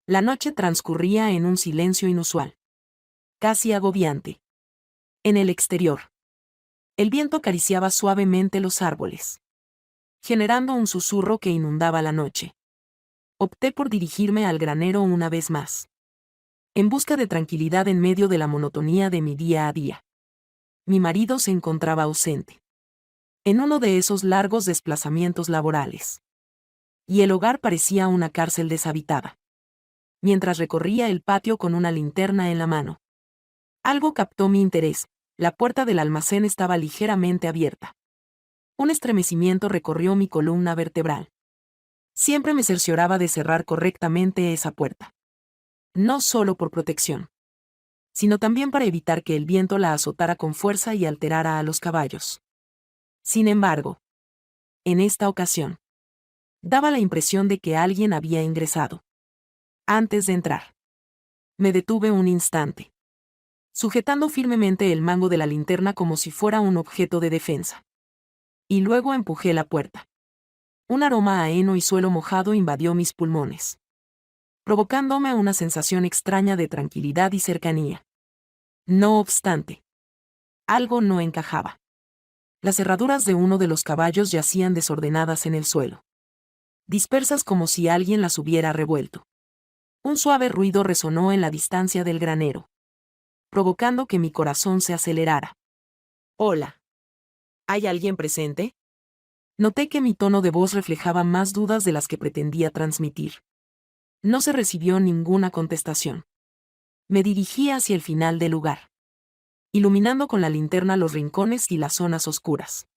La noche transcurría en un silencio inusual, casi agobiante. En el exterior, el viento acariciaba suavemente los árboles, generando un susurro que inundaba la noche. Opté por dirigirme al granero una vez más, en busca de tranquilidad en medio de la monotonía de mi día a día. Mi marido se encontraba ausente, en uno de esos largos desplazamientos laborales, y el hogar parecía una cárcel deshabitada. Mientras recorría el patio con una linterna en la mano, algo captó mi interés. La puerta del almacén estaba ligeramente abierta. Un estremecimiento recorrió mi columna vertebral. Siempre me cercioraba de cerrar correctamente esa puerta. No solo por protección, sino también para evitar que el viento la azotara con fuerza y alterara a los caballos. Sin embargo, en esta ocasión, daba la impresión de que alguien había ingresado. Antes de entrar, me detuve un instante, sujetando firmemente el mango de la linterna como si fuera un objeto de defensa. Y luego empujé la puerta. Un aroma a heno y suelo mojado invadió mis pulmones, provocándome una sensación extraña de tranquilidad y cercanía. No obstante, algo no encajaba. Las herraduras de uno de los caballos yacían desordenadas en el suelo, dispersas como si alguien las hubiera revuelto. Un suave ruido resonó en la distancia del granero, provocando que mi corazón se acelerara. «Hola. ¿Hay alguien presente?» Noté que mi tono de voz reflejaba más dudas de las que pretendía transmitir. No se recibió ninguna contestación. Me dirigí hacia el final del lugar, iluminando con la linterna los rincones y las zonas oscuras,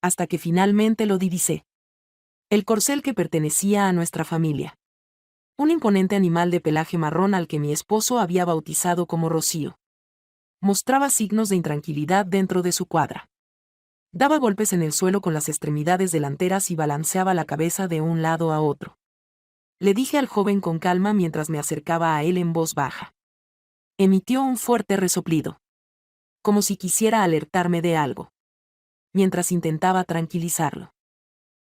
hasta que finalmente lo divisé. El corcel que pertenecía a nuestra familia. Un imponente animal de pelaje marrón al que mi esposo había bautizado como Rocío. Mostraba signos de intranquilidad dentro de su cuadra. Daba golpes en el suelo con las extremidades delanteras y balanceaba la cabeza de un lado a otro. Le dije al joven con calma mientras me acercaba a él en voz baja. Emitió un fuerte resoplido, como si quisiera alertarme de algo. Mientras intentaba tranquilizarlo,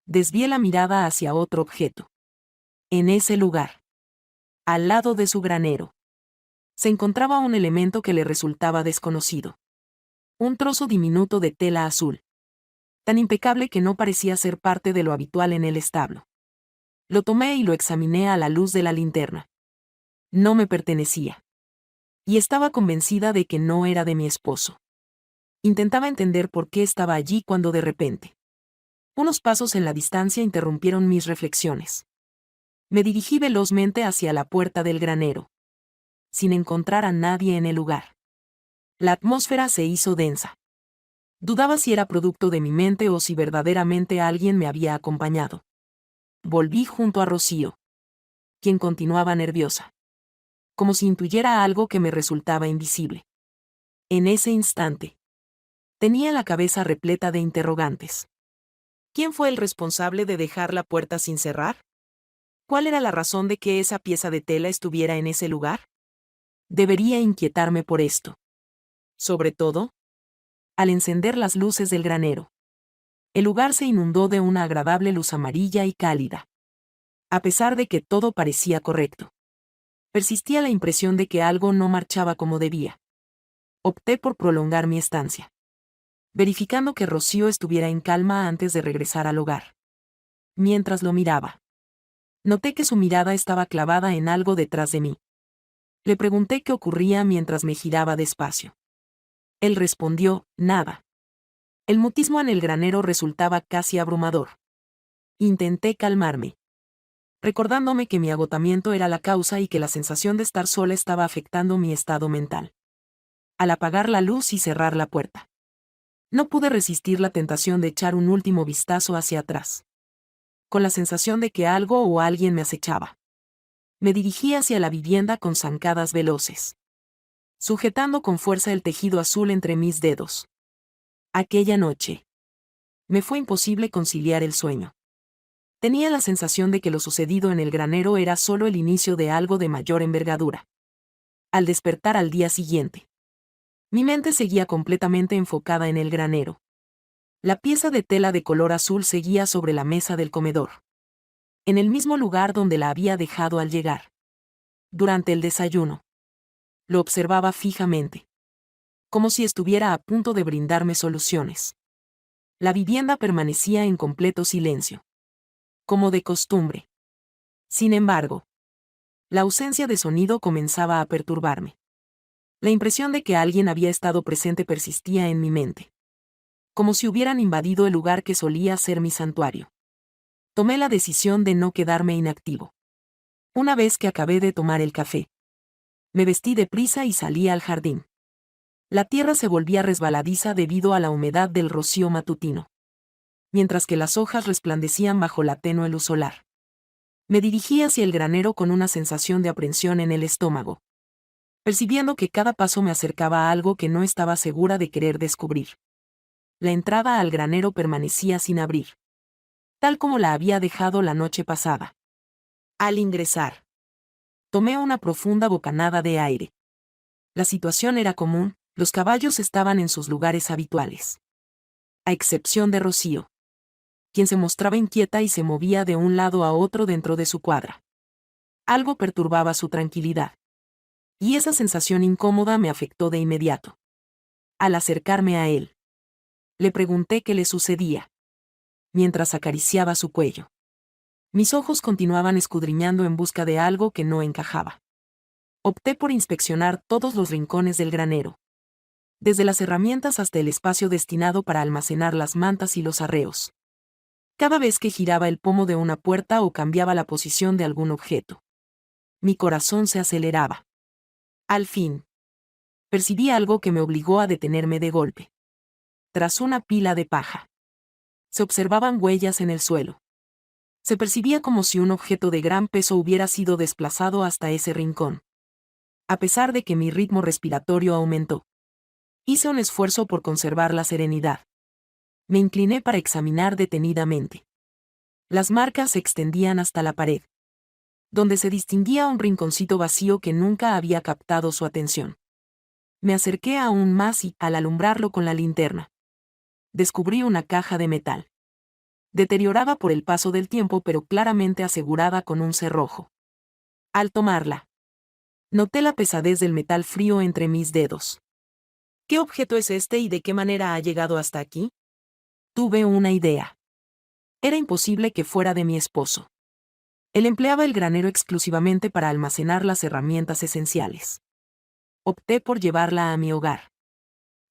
desvié la mirada hacia otro objeto. En ese lugar, al lado de su granero, se encontraba un elemento que le resultaba desconocido. Un trozo diminuto de tela azul, tan impecable que no parecía ser parte de lo habitual en el establo. Lo tomé y lo examiné a la luz de la linterna. No me pertenecía. Y estaba convencida de que no era de mi esposo. Intentaba entender por qué estaba allí cuando de repente, unos pasos en la distancia interrumpieron mis reflexiones. Me dirigí velozmente hacia la puerta del granero, sin encontrar a nadie en el lugar. La atmósfera se hizo densa. Dudaba si era producto de mi mente o si verdaderamente alguien me había acompañado. Volví junto a Rocío, quien continuaba nerviosa, como si intuyera algo que me resultaba invisible. En ese instante, tenía la cabeza repleta de interrogantes. ¿Quién fue el responsable de dejar la puerta sin cerrar? ¿Cuál era la razón de que esa pieza de tela estuviera en ese lugar? Debería inquietarme por esto. Sobre todo, al encender las luces del granero. El lugar se inundó de una agradable luz amarilla y cálida. A pesar de que todo parecía correcto, persistía la impresión de que algo no marchaba como debía. Opté por prolongar mi estancia, verificando que Rocío estuviera en calma antes de regresar al hogar. Mientras lo miraba, noté que su mirada estaba clavada en algo detrás de mí. Le pregunté qué ocurría mientras me giraba despacio. Él respondió, nada. El mutismo en el granero resultaba casi abrumador. Intenté calmarme, recordándome que mi agotamiento era la causa y que la sensación de estar sola estaba afectando mi estado mental. Al apagar la luz y cerrar la puerta, no pude resistir la tentación de echar un último vistazo hacia atrás, con la sensación de que algo o alguien me acechaba. Me dirigí hacia la vivienda con zancadas veloces, sujetando con fuerza el tejido azul entre mis dedos. Aquella noche, me fue imposible conciliar el sueño. Tenía la sensación de que lo sucedido en el granero era solo el inicio de algo de mayor envergadura. Al despertar al día siguiente, mi mente seguía completamente enfocada en el granero. La pieza de tela de color azul seguía sobre la mesa del comedor, en el mismo lugar donde la había dejado al llegar. Durante el desayuno. Lo observaba fijamente. Como si estuviera a punto de brindarme soluciones. La vivienda permanecía en completo silencio. Como de costumbre. Sin embargo, la ausencia de sonido comenzaba a perturbarme. La impresión de que alguien había estado presente persistía en mi mente. Como si hubieran invadido el lugar que solía ser mi santuario. Tomé la decisión de no quedarme inactivo. Una vez que acabé de tomar el café, me vestí deprisa y salí al jardín. La tierra se volvía resbaladiza debido a la humedad del rocío matutino, mientras que las hojas resplandecían bajo la tenue luz solar. Me dirigí hacia el granero con una sensación de aprensión en el estómago, percibiendo que cada paso me acercaba a algo que no estaba segura de querer descubrir. La entrada al granero permanecía sin abrir, tal como la había dejado la noche pasada. Al ingresar, tomé una profunda bocanada de aire. La situación era común, los caballos estaban en sus lugares habituales. A excepción de Rocío, quien se mostraba inquieta y se movía de un lado a otro dentro de su cuadra. Algo perturbaba su tranquilidad. Y esa sensación incómoda me afectó de inmediato. Al acercarme a él, le pregunté qué le sucedía, mientras acariciaba su cuello. Mis ojos continuaban escudriñando en busca de algo que no encajaba. Opté por inspeccionar todos los rincones del granero, desde las herramientas hasta el espacio destinado para almacenar las mantas y los arreos. Cada vez que giraba el pomo de una puerta o cambiaba la posición de algún objeto, mi corazón se aceleraba. Al fin, percibí algo que me obligó a detenerme de golpe. Tras una pila de paja, se observaban huellas en el suelo. Se percibía como si un objeto de gran peso hubiera sido desplazado hasta ese rincón. A pesar de que mi ritmo respiratorio aumentó, hice un esfuerzo por conservar la serenidad. Me incliné para examinar detenidamente. Las marcas se extendían hasta la pared, donde se distinguía un rinconcito vacío que nunca había captado su atención. Me acerqué aún más y, al alumbrarlo con la linterna, descubrí una caja de metal. Deteriorada por el paso del tiempo pero claramente asegurada con un cerrojo. Al tomarla, noté la pesadez del metal frío entre mis dedos. ¿Qué objeto es este y de qué manera ha llegado hasta aquí? Tuve una idea. Era imposible que fuera de mi esposo. Él empleaba el granero exclusivamente para almacenar las herramientas esenciales. Opté por llevarla a mi hogar.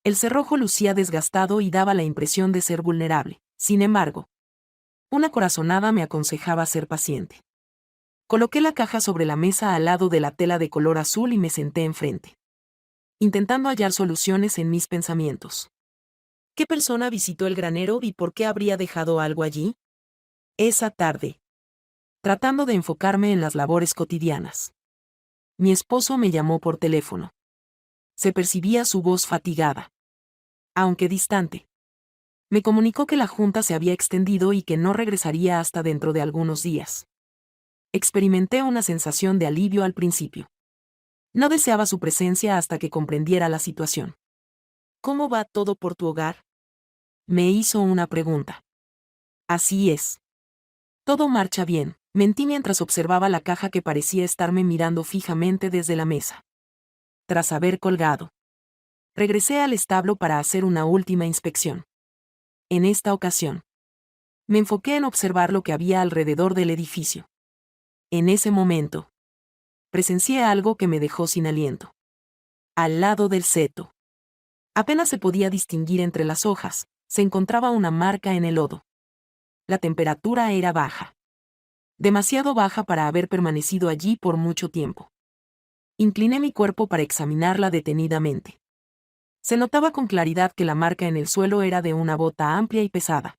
El cerrojo lucía desgastado y daba la impresión de ser vulnerable. Sin embargo, una corazonada me aconsejaba ser paciente. Coloqué la caja sobre la mesa al lado de la tela de color azul y me senté enfrente, intentando hallar soluciones en mis pensamientos. ¿Qué persona visitó el granero y por qué habría dejado algo allí? Esa tarde, tratando de enfocarme en las labores cotidianas, mi esposo me llamó por teléfono. Se percibía su voz fatigada, aunque distante. Me comunicó que la junta se había extendido y que no regresaría hasta dentro de algunos días. Experimenté una sensación de alivio al principio. No deseaba su presencia hasta que comprendiera la situación. ¿Cómo va todo por tu hogar? Me hizo una pregunta. Así es. Todo marcha bien, mentí mientras observaba la caja que parecía estarme mirando fijamente desde la mesa. Tras haber colgado, regresé al establo para hacer una última inspección. En esta ocasión, me enfoqué en observar lo que había alrededor del edificio. En ese momento, presencié algo que me dejó sin aliento. Al lado del seto, apenas se podía distinguir entre las hojas, se encontraba una marca en el lodo. La temperatura era baja. Demasiado baja para haber permanecido allí por mucho tiempo. Incliné mi cuerpo para examinarla detenidamente. Se notaba con claridad que la marca en el suelo era de una bota amplia y pesada,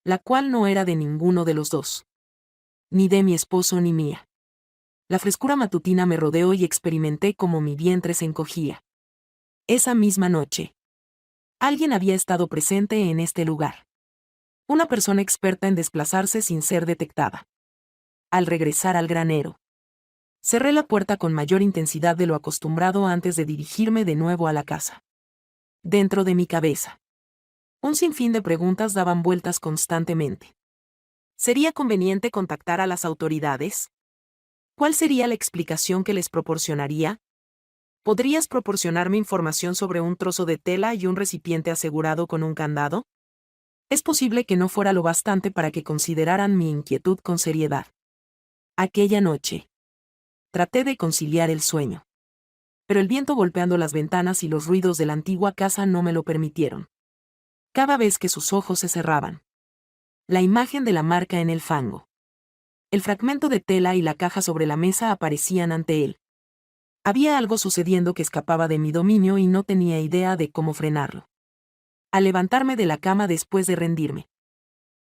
la cual no era de ninguno de los dos. Ni de mi esposo ni mía. La frescura matutina me rodeó y experimenté cómo mi vientre se encogía. Esa misma noche, alguien había estado presente en este lugar. Una persona experta en desplazarse sin ser detectada. Al regresar al granero, cerré la puerta con mayor intensidad de lo acostumbrado antes de dirigirme de nuevo a la casa. Dentro de mi cabeza, un sinfín de preguntas daban vueltas constantemente. ¿Sería conveniente contactar a las autoridades? ¿Cuál sería la explicación que les proporcionaría? ¿Podrías proporcionarme información sobre un trozo de tela y un recipiente asegurado con un candado? Es posible que no fuera lo bastante para que consideraran mi inquietud con seriedad. Aquella noche. Traté de conciliar el sueño. Pero el viento golpeando las ventanas y los ruidos de la antigua casa no me lo permitieron. Cada vez que sus ojos se cerraban. La imagen de la marca en el fango. El fragmento de tela y la caja sobre la mesa aparecían ante él. Había algo sucediendo que escapaba de mi dominio y no tenía idea de cómo frenarlo. Al levantarme de la cama después de rendirme,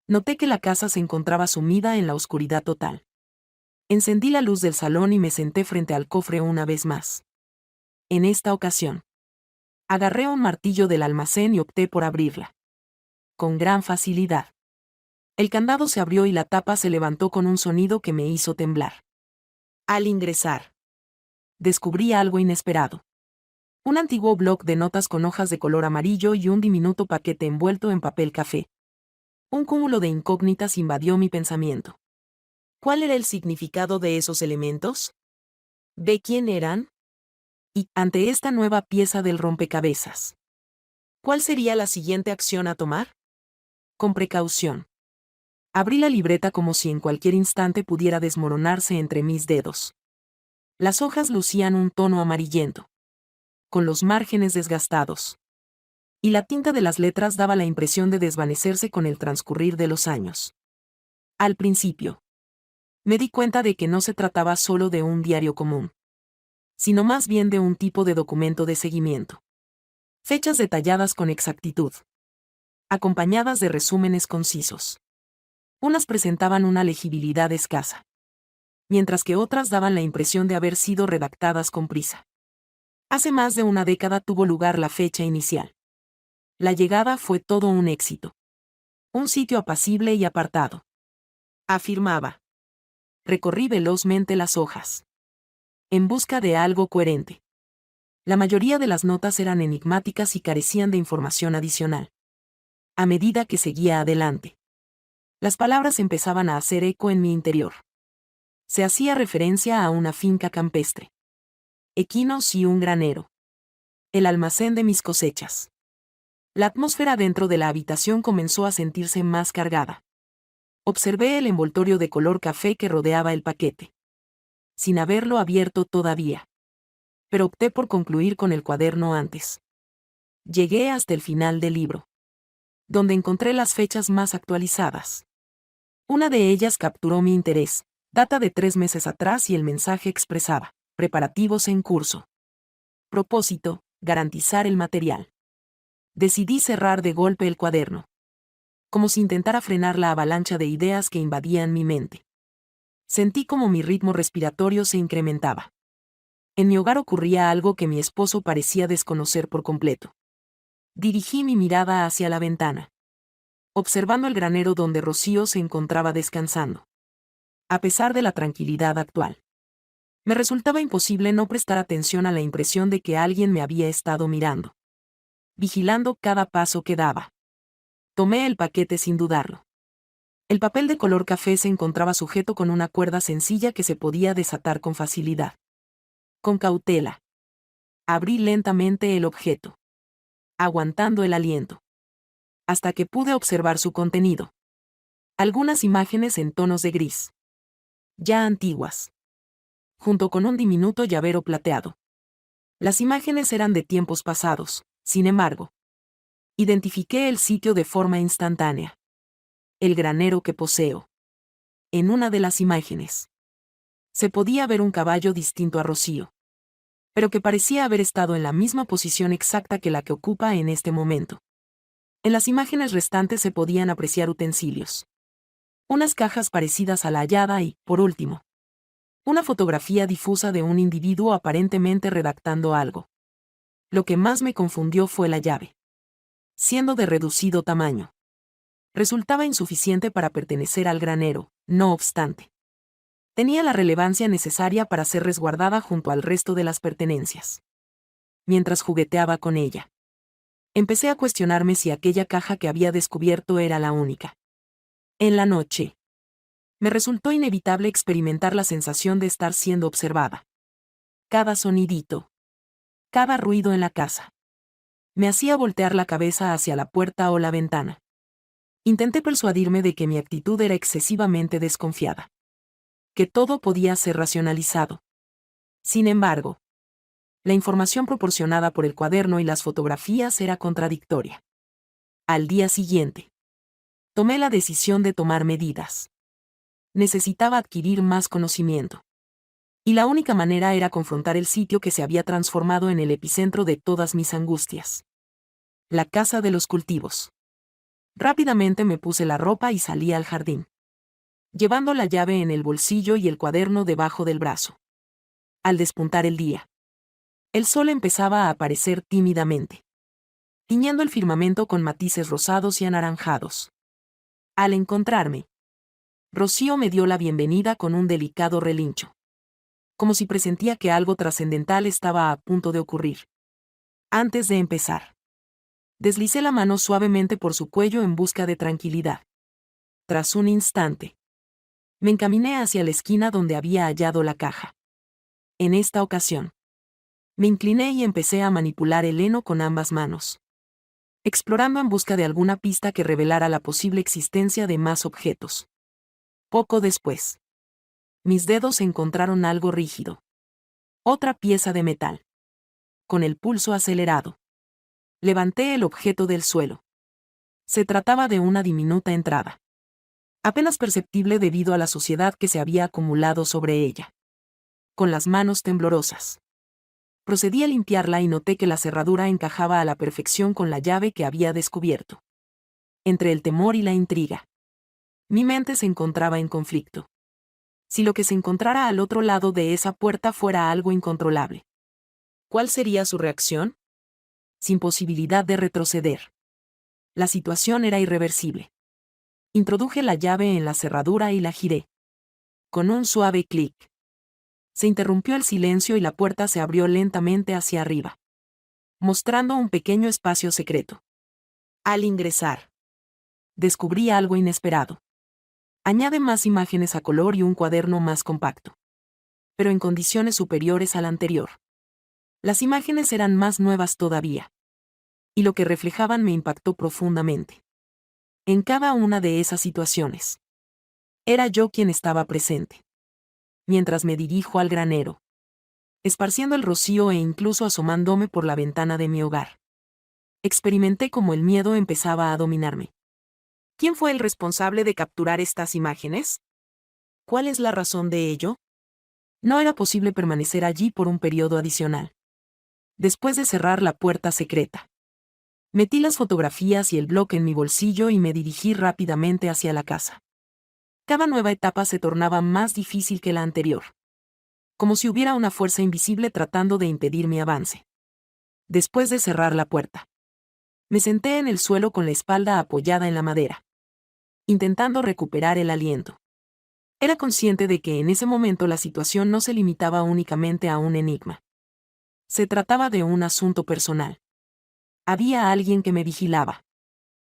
noté que la casa se encontraba sumida en la oscuridad total. Encendí la luz del salón y me senté frente al cofre una vez más. En esta ocasión, agarré un martillo del almacén y opté por abrirla. Con gran facilidad. El candado se abrió y la tapa se levantó con un sonido que me hizo temblar. Al ingresar, descubrí algo inesperado. Un antiguo bloc de notas con hojas de color amarillo y un diminuto paquete envuelto en papel café. Un cúmulo de incógnitas invadió mi pensamiento. ¿Cuál era el significado de esos elementos? ¿De quién eran? Y, ante esta nueva pieza del rompecabezas, ¿cuál sería la siguiente acción a tomar? Con precaución. Abrí la libreta como si en cualquier instante pudiera desmoronarse entre mis dedos. Las hojas lucían un tono amarillento, con los márgenes desgastados. Y la tinta de las letras daba la impresión de desvanecerse con el transcurrir de los años. Al principio, me di cuenta de que no se trataba solo de un diario común, sino más bien de un tipo de documento de seguimiento. Fechas detalladas con exactitud, acompañadas de resúmenes concisos. Unas presentaban una legibilidad escasa, mientras que otras daban la impresión de haber sido redactadas con prisa. Hace más de una década tuvo lugar la fecha inicial. La llegada fue todo un éxito. Un sitio apacible y apartado. Afirmaba. Recorrí velozmente las hojas, en busca de algo coherente. La mayoría de las notas eran enigmáticas y carecían de información adicional. A medida que seguía adelante, las palabras empezaban a hacer eco en mi interior. Se hacía referencia a una finca campestre, equinos y un granero. El almacén de mis cosechas. La atmósfera dentro de la habitación comenzó a sentirse más cargada. Observé el envoltorio de color café que rodeaba el paquete, sin haberlo abierto todavía. Pero opté por concluir con el cuaderno antes. Llegué hasta el final del libro, donde encontré las fechas más actualizadas. Una de ellas capturó mi interés, data de 3 meses atrás y el mensaje expresaba: preparativos en curso. Propósito: garantizar el material. Decidí cerrar de golpe el cuaderno, como si intentara frenar la avalancha de ideas que invadían mi mente. Sentí como mi ritmo respiratorio se incrementaba. En mi hogar ocurría algo que mi esposo parecía desconocer por completo. Dirigí mi mirada hacia la ventana, observando el granero donde Rocío se encontraba descansando. A pesar de la tranquilidad actual, me resultaba imposible no prestar atención a la impresión de que alguien me había estado mirando, vigilando cada paso que daba. Tomé el paquete sin dudarlo. El papel de color café se encontraba sujeto con una cuerda sencilla que se podía desatar con facilidad. Con cautela, abrí lentamente el objeto, aguantando el aliento, hasta que pude observar su contenido. Algunas imágenes en tonos de gris, ya antiguas, junto con un diminuto llavero plateado. Las imágenes eran de tiempos pasados, sin embargo. Identifiqué el sitio de forma instantánea. El granero que poseo. En una de las imágenes, se podía ver un caballo distinto a Rocío, pero que parecía haber estado en la misma posición exacta que la que ocupa en este momento. En las imágenes restantes se podían apreciar utensilios. Unas cajas parecidas a la hallada y, por último, una fotografía difusa de un individuo aparentemente redactando algo. Lo que más me confundió fue la llave. Siendo de reducido tamaño, resultaba insuficiente para pertenecer al granero, no obstante. Tenía la relevancia necesaria para ser resguardada junto al resto de las pertenencias. Mientras jugueteaba con ella, empecé a cuestionarme si aquella caja que había descubierto era la única. En la noche, Me resultó inevitable experimentar la sensación de estar siendo observada. Cada sonidito, cada ruido en la casa, me hacía voltear la cabeza hacia la puerta o la ventana. Intenté persuadirme de que mi actitud era excesivamente desconfiada, que todo podía ser racionalizado. Sin embargo, la información proporcionada por el cuaderno y las fotografías era contradictoria. Al día siguiente, tomé la decisión de tomar medidas. Necesitaba adquirir más conocimiento. Y la única manera era confrontar el sitio que se había transformado en el epicentro de todas mis angustias. La casa de los cultivos. Rápidamente me puse la ropa y salí al jardín, llevando la llave en el bolsillo y el cuaderno debajo del brazo. Al despuntar el día, el sol empezaba a aparecer tímidamente, tiñendo el firmamento con matices rosados y anaranjados. Al encontrarme, Rocío me dio la bienvenida con un delicado relincho, como si presentía que algo trascendental estaba a punto de ocurrir. Antes de empezar, deslicé la mano suavemente por su cuello en busca de tranquilidad. Tras un instante, me encaminé hacia la esquina donde había hallado la caja. En esta ocasión, me incliné y empecé a manipular el heno con ambas manos, explorando en busca de alguna pista que revelara la posible existencia de más objetos. Poco después, mis dedos encontraron algo rígido. Otra pieza de metal. Con el pulso acelerado, levanté el objeto del suelo. Se trataba de una diminuta entrada, apenas perceptible debido a la suciedad que se había acumulado sobre ella. Con las manos temblorosas, procedí a limpiarla y noté que la cerradura encajaba a la perfección con la llave que había descubierto. Entre el temor y la intriga, mi mente se encontraba en conflicto. Si lo que se encontrara al otro lado de esa puerta fuera algo incontrolable, ¿cuál sería su reacción? Sin posibilidad de retroceder. La situación era irreversible. Introduje la llave en la cerradura y la giré. Con un suave clic, se interrumpió el silencio y la puerta se abrió lentamente hacia arriba, mostrando un pequeño espacio secreto. Al ingresar, descubrí algo inesperado. Añade más imágenes a color y un cuaderno más compacto, pero en condiciones superiores al anterior. Las imágenes eran más nuevas todavía, y lo que reflejaban me impactó profundamente. En cada una de esas situaciones, era yo quien estaba presente. Mientras me dirijo al granero, esparciendo el rocío e incluso asomándome por la ventana de mi hogar, experimenté cómo el miedo empezaba a dominarme. ¿Quién fue el responsable de capturar estas imágenes? ¿Cuál es la razón de ello? No era posible permanecer allí por un periodo adicional. Después de cerrar la puerta secreta, metí las fotografías y el bloque en mi bolsillo y me dirigí rápidamente hacia la casa. Cada nueva etapa se tornaba más difícil que la anterior, como si hubiera una fuerza invisible tratando de impedir mi avance. Después de cerrar la puerta, me senté en el suelo con la espalda apoyada en la madera, intentando recuperar el aliento. Era consciente de que en ese momento la situación no se limitaba únicamente a un enigma. Se trataba de un asunto personal. Había alguien que me vigilaba,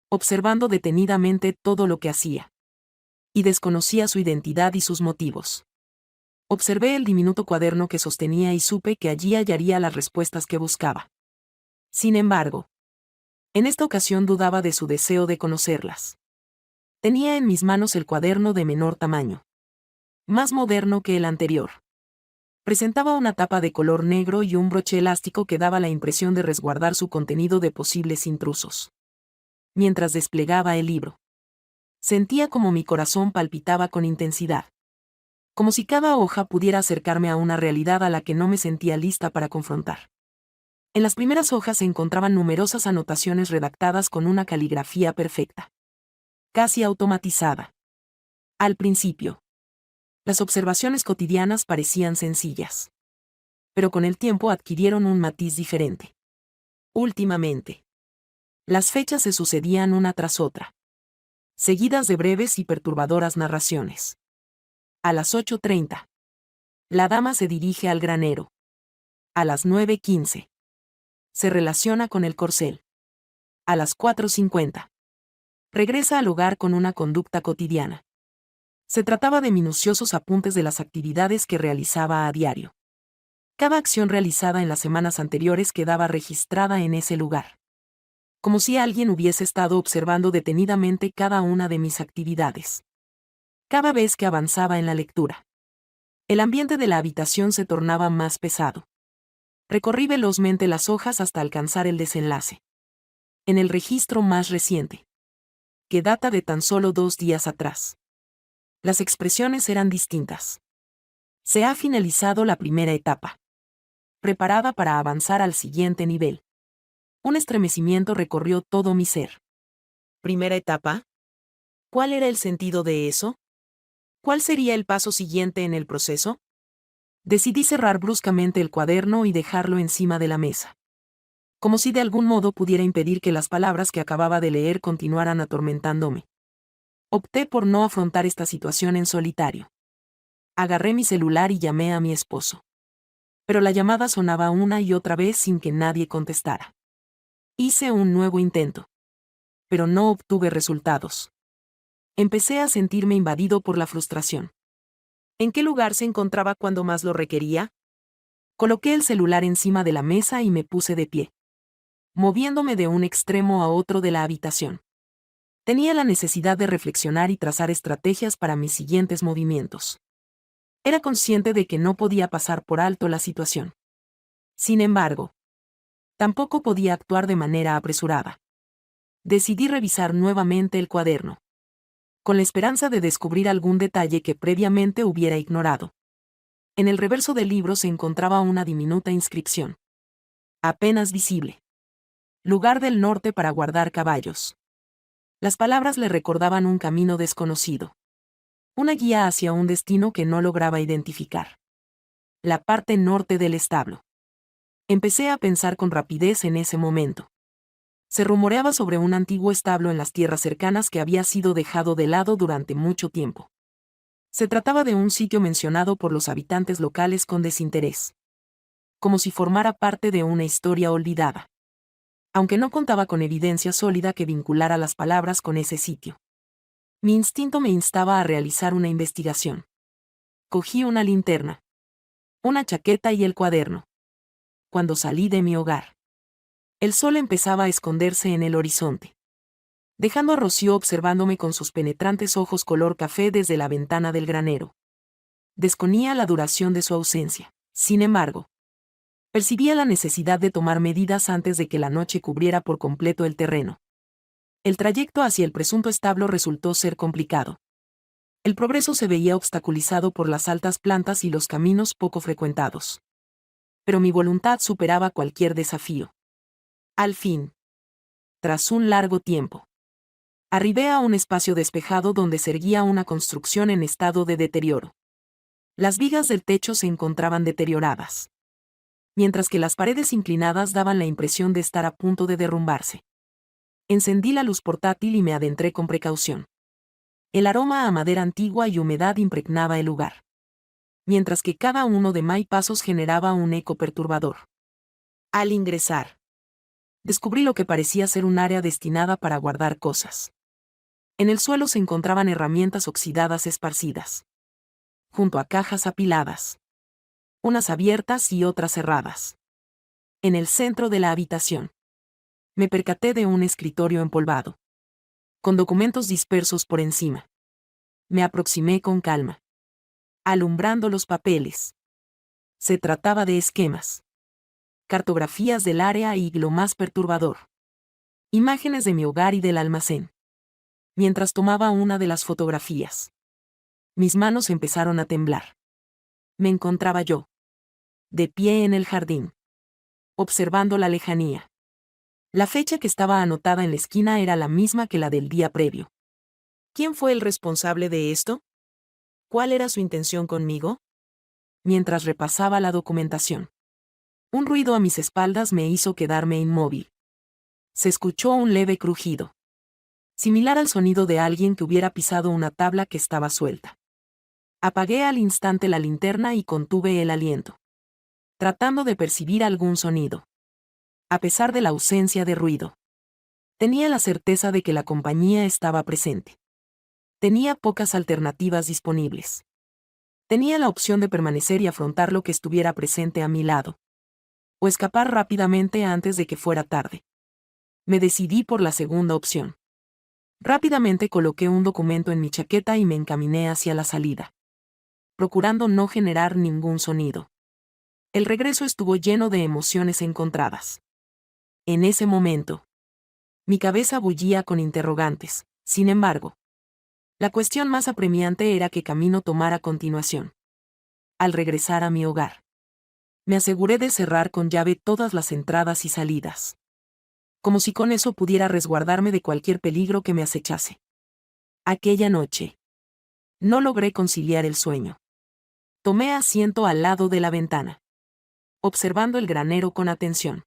observando detenidamente todo lo que hacía, y desconocía su identidad y sus motivos. Observé el diminuto cuaderno que sostenía y supe que allí hallaría las respuestas que buscaba. Sin embargo, en esta ocasión dudaba de su deseo de conocerlas. Tenía en mis manos el cuaderno de menor tamaño, más moderno que el anterior. Presentaba una tapa de color negro y un broche elástico que daba la impresión de resguardar su contenido de posibles intrusos. Mientras desplegaba el libro, sentía como mi corazón palpitaba con intensidad, como si cada hoja pudiera acercarme a una realidad a la que no me sentía lista para confrontar. En las primeras hojas se encontraban numerosas anotaciones redactadas con una caligrafía perfecta, casi automatizada. Al principio, las observaciones cotidianas parecían sencillas, pero con el tiempo adquirieron un matiz diferente. Últimamente, las fechas se sucedían una tras otra, seguidas de breves y perturbadoras narraciones. A las 8:30, la dama se dirige al granero. A las 9:15, se relaciona con el corcel. A las 4:50, regresa al hogar con una conducta cotidiana. Se trataba de minuciosos apuntes de las actividades que realizaba a diario. Cada acción realizada en las semanas anteriores quedaba registrada en ese lugar. Como si alguien hubiese estado observando detenidamente cada una de mis actividades. Cada vez que avanzaba en la lectura, el ambiente de la habitación se tornaba más pesado. Recorrí velozmente las hojas hasta alcanzar el desenlace. En el registro más reciente, que data de tan solo 2 días atrás. Las expresiones eran distintas. Se ha finalizado la primera etapa. Preparada para avanzar al siguiente nivel. Un estremecimiento recorrió todo mi ser. ¿Primera etapa? ¿Cuál era el sentido de eso? ¿Cuál sería el paso siguiente en el proceso? Decidí cerrar bruscamente el cuaderno y dejarlo encima de la mesa. Como si de algún modo pudiera impedir que las palabras que acababa de leer continuaran atormentándome. Opté por no afrontar esta situación en solitario. Agarré mi celular y llamé a mi esposo. Pero la llamada sonaba una y otra vez sin que nadie contestara. Hice un nuevo intento. Pero no obtuve resultados. Empecé a sentirme invadido por la frustración. ¿En qué lugar se encontraba cuando más lo requería? Coloqué el celular encima de la mesa y me puse de pie, moviéndome de un extremo a otro de la habitación. Tenía la necesidad de reflexionar y trazar estrategias para mis siguientes movimientos. Era consciente de que no podía pasar por alto la situación. Sin embargo, tampoco podía actuar de manera apresurada. Decidí revisar nuevamente el cuaderno, con la esperanza de descubrir algún detalle que previamente hubiera ignorado. En el reverso del libro se encontraba una diminuta inscripción. Apenas visible. Lugar del norte para guardar caballos. Las palabras le recordaban un camino desconocido. Una guía hacia un destino que no lograba identificar. La parte norte del establo. Empecé a pensar con rapidez en ese momento. Se rumoreaba sobre un antiguo establo en las tierras cercanas que había sido dejado de lado durante mucho tiempo. Se trataba de un sitio mencionado por los habitantes locales con desinterés. Como si formara parte de una historia olvidada. Aunque no contaba con evidencia sólida que vinculara las palabras con ese sitio. Mi instinto me instaba a realizar una investigación. Cogí una linterna, una chaqueta y el cuaderno. Cuando salí de mi hogar, el sol empezaba a esconderse en el horizonte, dejando a Rocío observándome con sus penetrantes ojos color café desde la ventana del granero. Desconocía la duración de su ausencia. Sin embargo, percibía la necesidad de tomar medidas antes de que la noche cubriera por completo el terreno. El trayecto hacia el presunto establo resultó ser complicado. El progreso se veía obstaculizado por las altas plantas y los caminos poco frecuentados. Pero mi voluntad superaba cualquier desafío. Al fin, tras un largo tiempo, arribé a un espacio despejado donde se erguía una construcción en estado de deterioro. Las vigas del techo se encontraban deterioradas, mientras que las paredes inclinadas daban la impresión de estar a punto de derrumbarse. Encendí la luz portátil y me adentré con precaución. El aroma a madera antigua y humedad impregnaba el lugar, mientras que cada uno de mis pasos generaba un eco perturbador. Al ingresar, descubrí lo que parecía ser un área destinada para guardar cosas. En el suelo se encontraban herramientas oxidadas esparcidas, junto a cajas apiladas, unas abiertas y otras cerradas. En el centro de la habitación, me percaté de un escritorio empolvado, con documentos dispersos por encima. Me aproximé con calma, alumbrando los papeles. Se trataba de esquemas, cartografías del área y, lo más perturbador, imágenes de mi hogar y del almacén. Mientras tomaba una de las fotografías, mis manos empezaron a temblar. Me encontraba yo, de pie en el jardín, observando la lejanía. La fecha que estaba anotada en la esquina era la misma que la del día previo. ¿Quién fue el responsable de esto? ¿Cuál era su intención conmigo? Mientras repasaba la documentación, un ruido a mis espaldas me hizo quedarme inmóvil. Se escuchó un leve crujido, similar al sonido de alguien que hubiera pisado una tabla que estaba suelta. Apagué al instante la linterna y contuve el aliento, tratando de percibir algún sonido. A pesar de la ausencia de ruido, tenía la certeza de que la compañía estaba presente. Tenía pocas alternativas disponibles. Tenía la opción de permanecer y afrontar lo que estuviera presente a mi lado, o escapar rápidamente antes de que fuera tarde. Me decidí por la segunda opción. Rápidamente coloqué un documento en mi chaqueta y me encaminé hacia la salida, procurando no generar ningún sonido. El regreso estuvo lleno de emociones encontradas. En ese momento, mi cabeza bullía con interrogantes. Sin embargo, la cuestión más apremiante era qué camino tomar a continuación. Al regresar a mi hogar, me aseguré de cerrar con llave todas las entradas y salidas, como si con eso pudiera resguardarme de cualquier peligro que me acechase. Aquella noche, no logré conciliar el sueño. Tomé asiento al lado de la ventana, observando el granero con atención,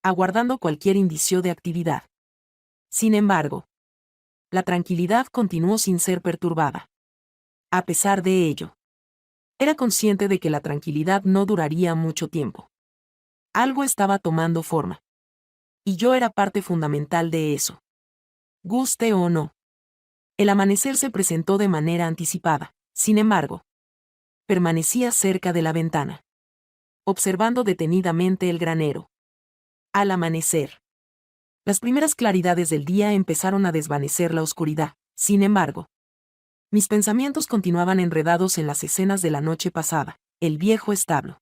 aguardando cualquier indicio de actividad. Sin embargo, la tranquilidad continuó sin ser perturbada. A pesar de ello, era consciente de que la tranquilidad no duraría mucho tiempo. Algo estaba tomando forma. Y yo era parte fundamental de eso. Guste o no. El amanecer se presentó de manera anticipada. Sin embargo, permanecía cerca de la ventana, observando detenidamente el granero. Al amanecer, las primeras claridades del día empezaron a desvanecer la oscuridad. Sin embargo, mis pensamientos continuaban enredados en las escenas de la noche pasada, el viejo establo,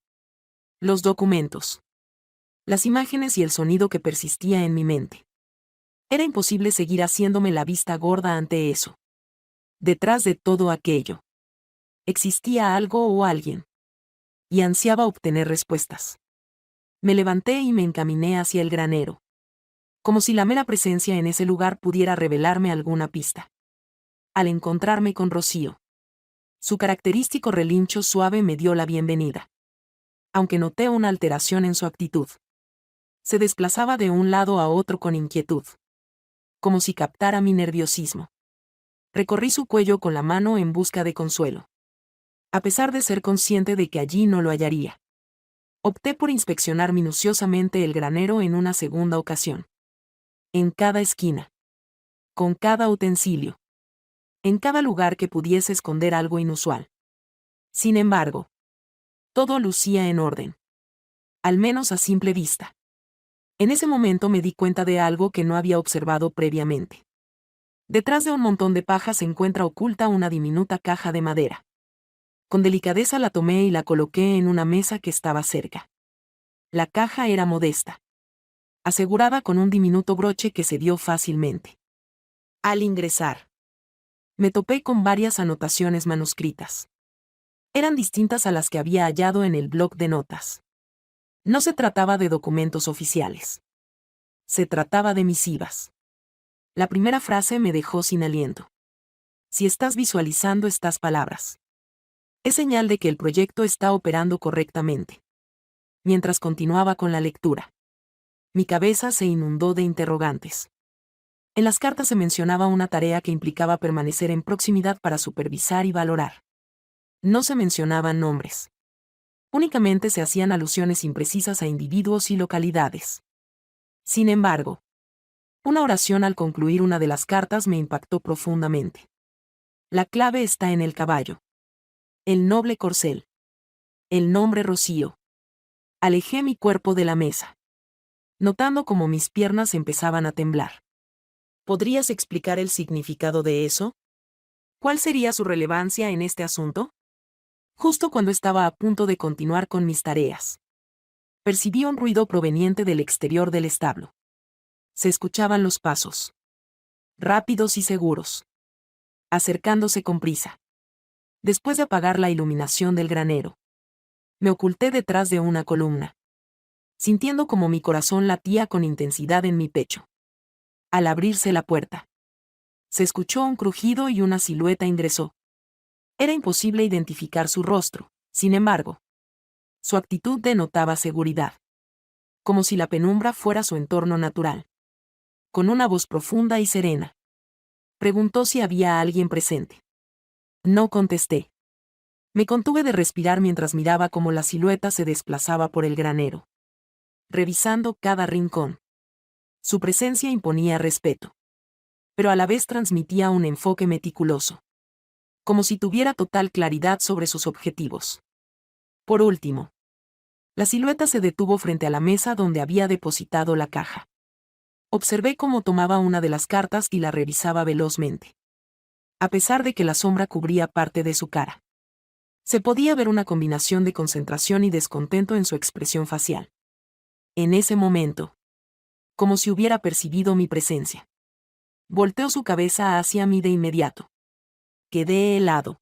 los documentos, las imágenes y el sonido que persistía en mi mente. Era imposible seguir haciéndome la vista gorda ante eso. Detrás de todo aquello, existía algo o alguien, y ansiaba obtener respuestas. Me levanté y me encaminé hacia el granero, como si la mera presencia en ese lugar pudiera revelarme alguna pista. Al encontrarme con Rocío, su característico relincho suave me dio la bienvenida. Aunque noté una alteración en su actitud, se desplazaba de un lado a otro con inquietud, como si captara mi nerviosismo. Recorrí su cuello con la mano en busca de consuelo, a pesar de ser consciente de que allí no lo hallaría. Opté por inspeccionar minuciosamente el granero en una segunda ocasión. En cada esquina, con cada utensilio, en cada lugar que pudiese esconder algo inusual. Sin embargo, todo lucía en orden, al menos a simple vista. En ese momento me di cuenta de algo que no había observado previamente. Detrás de un montón de paja se encuentra oculta una diminuta caja de madera. Con delicadeza la tomé y la coloqué en una mesa que estaba cerca. La caja era modesta, asegurada con un diminuto broche que se dio fácilmente. Al ingresar, me topé con varias anotaciones manuscritas. Eran distintas a las que había hallado en el bloc de notas. No se trataba de documentos oficiales. Se trataba de misivas. La primera frase me dejó sin aliento. Si estás visualizando estas palabras, es señal de que el proyecto está operando correctamente. Mientras continuaba con la lectura, mi cabeza se inundó de interrogantes. En las cartas se mencionaba una tarea que implicaba permanecer en proximidad para supervisar y valorar. No se mencionaban nombres. Únicamente se hacían alusiones imprecisas a individuos y localidades. Sin embargo, una oración al concluir una de las cartas me impactó profundamente. La clave está en el caballo. El noble corcel. El nombre Rocío. Alejé mi cuerpo de la mesa, notando cómo mis piernas empezaban a temblar. ¿Podrías explicar el significado de eso? ¿Cuál sería su relevancia en este asunto? Justo cuando estaba a punto de continuar con mis tareas, percibí un ruido proveniente del exterior del establo. Se escuchaban los pasos, rápidos y seguros, acercándose con prisa. Después de apagar la iluminación del granero, me oculté detrás de una columna, sintiendo como mi corazón latía con intensidad en mi pecho. Al abrirse la puerta, se escuchó un crujido y una silueta ingresó. Era imposible identificar su rostro, sin embargo, su actitud denotaba seguridad, como si la penumbra fuera su entorno natural. Con una voz profunda y serena, preguntó si había alguien presente. No contesté. Me contuve de respirar mientras miraba cómo la silueta se desplazaba por el granero, revisando cada rincón. Su presencia imponía respeto. pero a la vez transmitía un enfoque meticuloso, como si tuviera total claridad sobre sus objetivos. Por último, la silueta se detuvo frente a la mesa donde había depositado la caja. Observé cómo tomaba una de las cartas y la revisaba velozmente. A pesar de que la sombra cubría parte de su cara, se podía ver una combinación de concentración y descontento en su expresión facial. En ese momento, como si hubiera percibido mi presencia, volteó su cabeza hacia mí de inmediato. Quedé helado,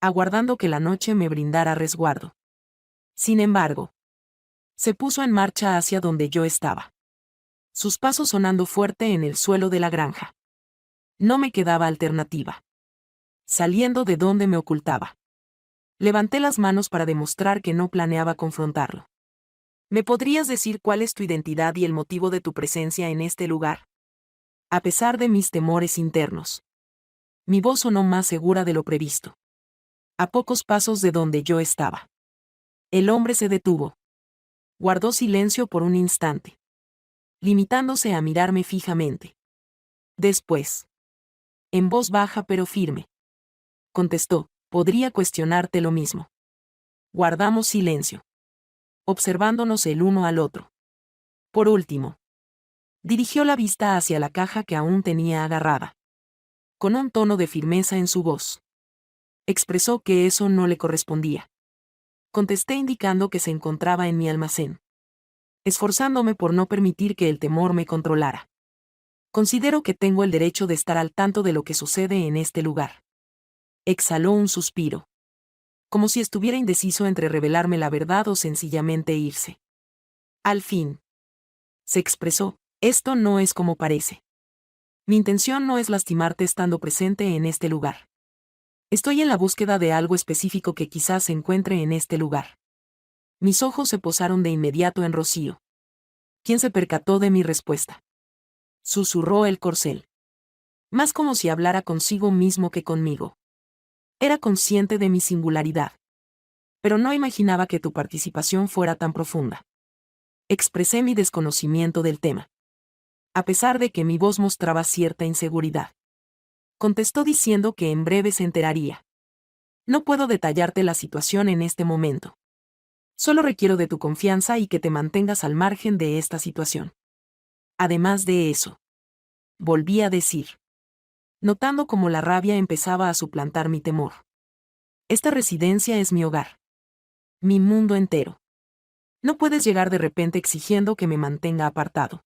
aguardando que la noche me brindara resguardo. Sin embargo, se puso en marcha hacia donde yo estaba, sus pasos sonando fuerte en el suelo de la granja. No me quedaba alternativa. Saliendo de donde me ocultaba, levanté las manos para demostrar que no planeaba confrontarlo. ¿Me podrías decir cuál es tu identidad y el motivo de tu presencia en este lugar? A pesar de mis temores internos, mi voz sonó más segura de lo previsto. A pocos pasos de donde yo estaba, el hombre se detuvo. Guardó silencio por un instante, limitándose a mirarme fijamente. Después, en voz baja pero firme, contestó: podría cuestionarte lo mismo. Guardamos silencio, observándonos el uno al otro. Por último, dirigió la vista hacia la caja que aún tenía agarrada. Con un tono de firmeza en su voz, expresó que eso no le correspondía. Contesté indicando que se encontraba en mi almacén, esforzándome por no permitir que el temor me controlara. Considero que tengo el derecho de estar al tanto de lo que sucede en este lugar. Exhaló un suspiro, como si estuviera indeciso entre revelarme la verdad o sencillamente irse. Al fin, se expresó: esto no es como parece. Mi intención no es lastimarte estando presente en este lugar. Estoy en la búsqueda de algo específico que quizás se encuentre en este lugar. Mis ojos se posaron de inmediato en Rocío, quien se percató de mi respuesta. Susurró el corcel, más como si hablara consigo mismo que conmigo. Era consciente de mi singularidad, pero no imaginaba que tu participación fuera tan profunda. Expresé mi desconocimiento del tema, a pesar de que mi voz mostraba cierta inseguridad. Contestó diciendo que en breve se enteraría. No puedo detallarte la situación en este momento. Solo requiero de tu confianza y que te mantengas al margen de esta situación. Además de eso, volví a decir, notando cómo la rabia empezaba a suplantar mi temor. Esta residencia es mi hogar. Mi mundo entero. No puedes llegar de repente exigiendo que me mantenga apartado.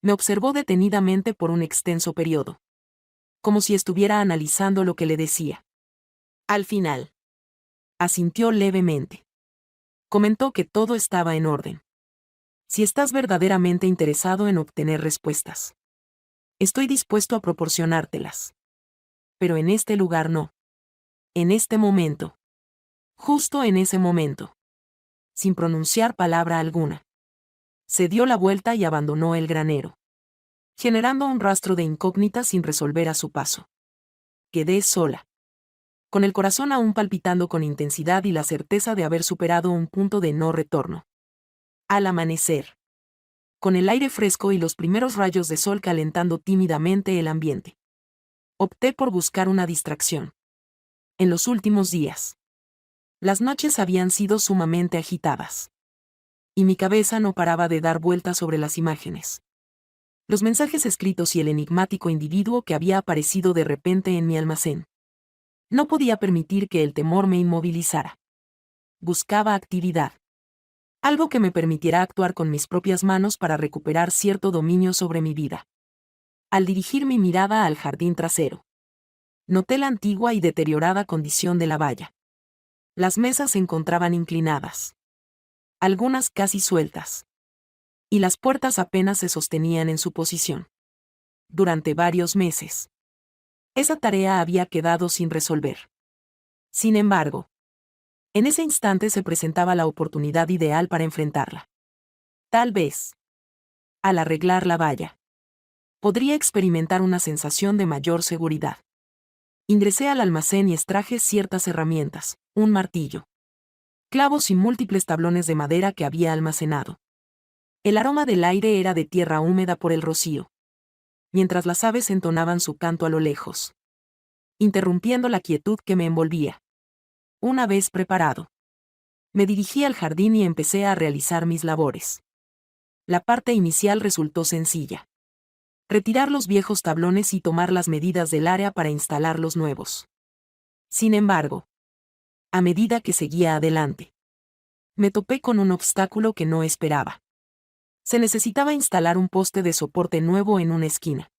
Me observó detenidamente por un extenso periodo, como si estuviera analizando lo que le decía. Al final, asintió levemente. Comentó que todo estaba en orden. Si estás verdaderamente interesado en obtener respuestas, estoy dispuesto a proporcionártelas. Pero en este lugar no. En este momento. Justo en ese momento. Sin pronunciar palabra alguna, se dio la vuelta y abandonó el granero, generando un rastro de incógnita sin resolver a su paso. Quedé sola, con el corazón aún palpitando con intensidad y la certeza de haber superado un punto de no retorno. Al amanecer, con el aire fresco y los primeros rayos de sol calentando tímidamente el ambiente, opté por buscar una distracción. En los últimos días, las noches habían sido sumamente agitadas, y mi cabeza no paraba de dar vueltas sobre las imágenes, los mensajes escritos y el enigmático individuo que había aparecido de repente en mi almacén. No podía permitir que el temor me inmovilizara. Buscaba actividad. Algo que me permitiera actuar con mis propias manos para recuperar cierto dominio sobre mi vida. Al dirigir mi mirada al jardín trasero, noté la antigua y deteriorada condición de la valla. Las mesas se encontraban inclinadas, algunas casi sueltas, y las puertas apenas se sostenían en su posición. Durante varios meses, esa tarea había quedado sin resolver. Sin embargo, en ese instante se presentaba la oportunidad ideal para enfrentarla. Tal vez, al arreglar la valla, podría experimentar una sensación de mayor seguridad. Ingresé al almacén y extraje ciertas herramientas, un martillo, clavos y múltiples tablones de madera que había almacenado. El aroma del aire era de tierra húmeda por el rocío, mientras las aves entonaban su canto a lo lejos, interrumpiendo la quietud que me envolvía. Una vez preparado, me dirigí al jardín y empecé a realizar mis labores. La parte inicial resultó sencilla: retirar los viejos tablones y tomar las medidas del área para instalar los nuevos. Sin embargo, a medida que seguía adelante, me topé con un obstáculo que no esperaba. Se necesitaba instalar un poste de soporte nuevo en una esquina,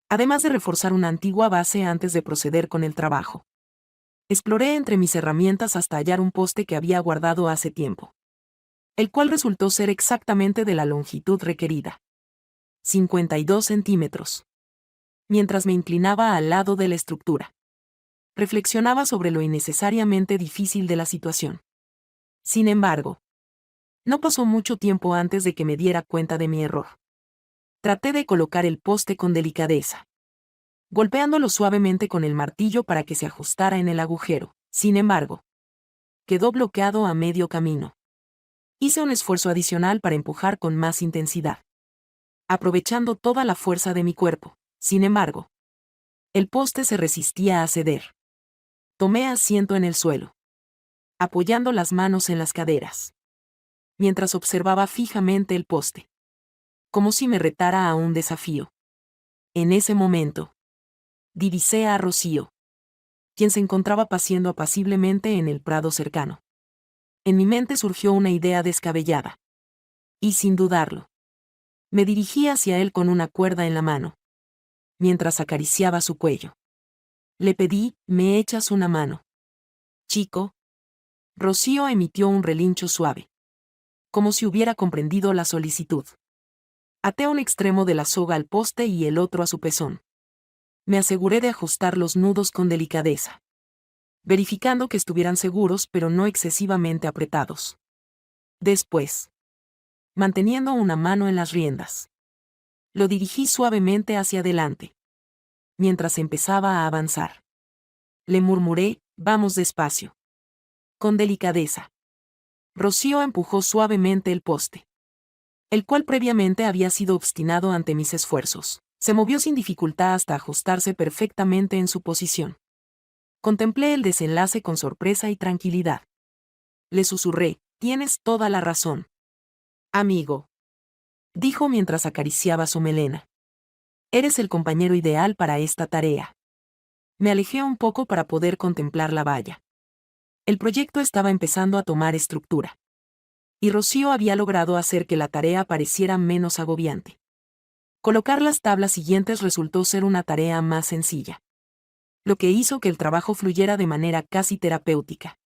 además de reforzar una antigua base antes de proceder con el trabajo. Exploré entre mis herramientas hasta hallar un poste que había guardado hace tiempo, el cual resultó ser exactamente de la longitud requerida: 52 centímetros. Mientras me inclinaba al lado de la estructura, reflexionaba sobre lo innecesariamente difícil de la situación. Sin embargo, no pasó mucho tiempo antes de que me diera cuenta de mi error. Traté de colocar el poste con delicadeza, golpeándolo suavemente con el martillo para que se ajustara en el agujero. Sin embargo, quedó bloqueado a medio camino. Hice un esfuerzo adicional para empujar con más intensidad, aprovechando toda la fuerza de mi cuerpo. Sin embargo, el poste se resistía a ceder. Tomé asiento en el suelo, apoyando las manos en las caderas, mientras observaba fijamente el poste, como si me retara a un desafío. En ese momento, divisé a Rocío, quien se encontraba paseando apaciblemente en el prado cercano. En mi mente surgió una idea descabellada, y sin dudarlo, me dirigí hacia él con una cuerda en la mano, mientras acariciaba su cuello. Le pedí: ¿me echas una mano, chico? Rocío emitió un relincho suave, como si hubiera comprendido la solicitud. Até un extremo de la soga al poste y el otro a su pezón. Me aseguré de ajustar los nudos con delicadeza, verificando que estuvieran seguros pero no excesivamente apretados. Después, manteniendo una mano en las riendas, lo dirigí suavemente hacia adelante, mientras empezaba a avanzar. Le murmuré: vamos despacio. Con delicadeza. Rocío empujó suavemente el poste, el cual previamente había sido obstinado ante mis esfuerzos. Se movió sin dificultad hasta ajustarse perfectamente en su posición. Contemplé el desenlace con sorpresa y tranquilidad. Le susurré: tienes toda la razón, amigo, dijo mientras acariciaba su melena. Eres el compañero ideal para esta tarea. Me alejé un poco para poder contemplar la valla. El proyecto estaba empezando a tomar estructura, y Rocío había logrado hacer que la tarea pareciera menos agobiante. Colocar las tablas siguientes resultó ser una tarea más sencilla, lo que hizo que el trabajo fluyera de manera casi terapéutica.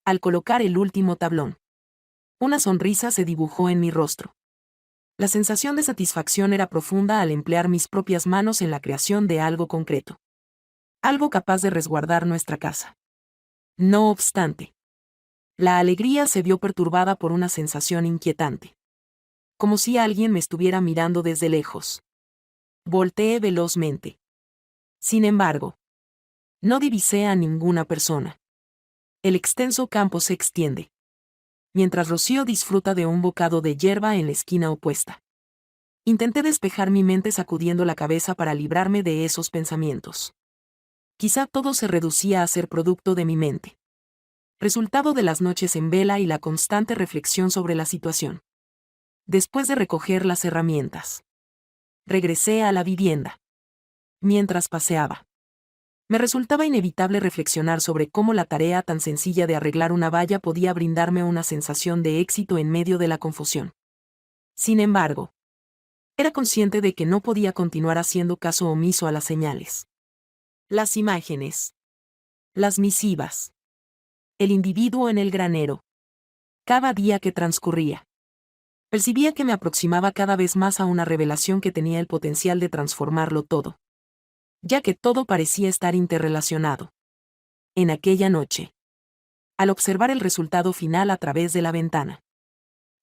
Al colocar el último tablón, una sonrisa se dibujó en mi rostro. La sensación de satisfacción era profunda al emplear mis propias manos en la creación de algo concreto, algo capaz de resguardar nuestra casa. No obstante, la alegría se vio perturbada por una sensación inquietante, como si alguien me estuviera mirando desde lejos. Volteé velozmente. Sin embargo, no divisé a ninguna persona. El extenso campo se extiende, mientras Rocío disfruta de un bocado de hierba en la esquina opuesta. Intenté despejar mi mente sacudiendo la cabeza para librarme de esos pensamientos. Quizá todo se reducía a ser producto de mi mente, resultado de las noches en vela y la constante reflexión sobre la situación. Después de recoger las herramientas, regresé a la vivienda. Mientras paseaba, me resultaba inevitable reflexionar sobre cómo la tarea tan sencilla de arreglar una valla podía brindarme una sensación de éxito en medio de la confusión. Sin embargo, era consciente de que no podía continuar haciendo caso omiso a las señales, las imágenes, las misivas, el individuo en el granero. Cada día que transcurría, percibía que me aproximaba cada vez más a una revelación que tenía el potencial de transformarlo todo, ya que todo parecía estar interrelacionado. En aquella noche, al observar el resultado final a través de la ventana,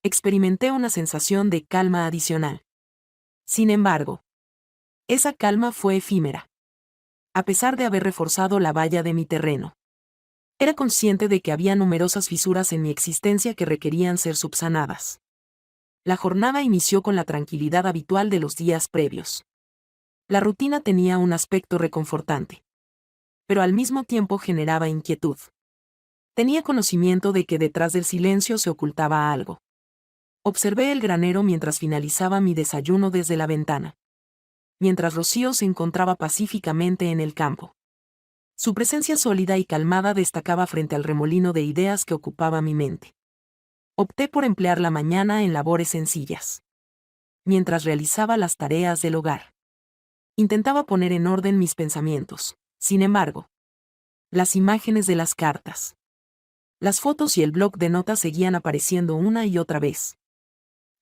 experimenté una sensación de calma adicional. Sin embargo, esa calma fue efímera. A pesar de haber reforzado la valla de mi terreno, era consciente de que había numerosas fisuras en mi existencia que requerían ser subsanadas. La jornada inició con la tranquilidad habitual de los días previos. La rutina tenía un aspecto reconfortante, pero al mismo tiempo generaba inquietud. Tenía conocimiento de que detrás del silencio se ocultaba algo. Observé el granero mientras finalizaba mi desayuno desde la ventana. Mientras Rocío se encontraba pacíficamente en el campo. Su presencia sólida y calmada destacaba frente al remolino de ideas que ocupaba mi mente. Opté por emplear la mañana en labores sencillas. Mientras realizaba las tareas del hogar. Intentaba poner en orden mis pensamientos. Sin embargo, las imágenes de las cartas, las fotos y el bloc de notas seguían apareciendo una y otra vez.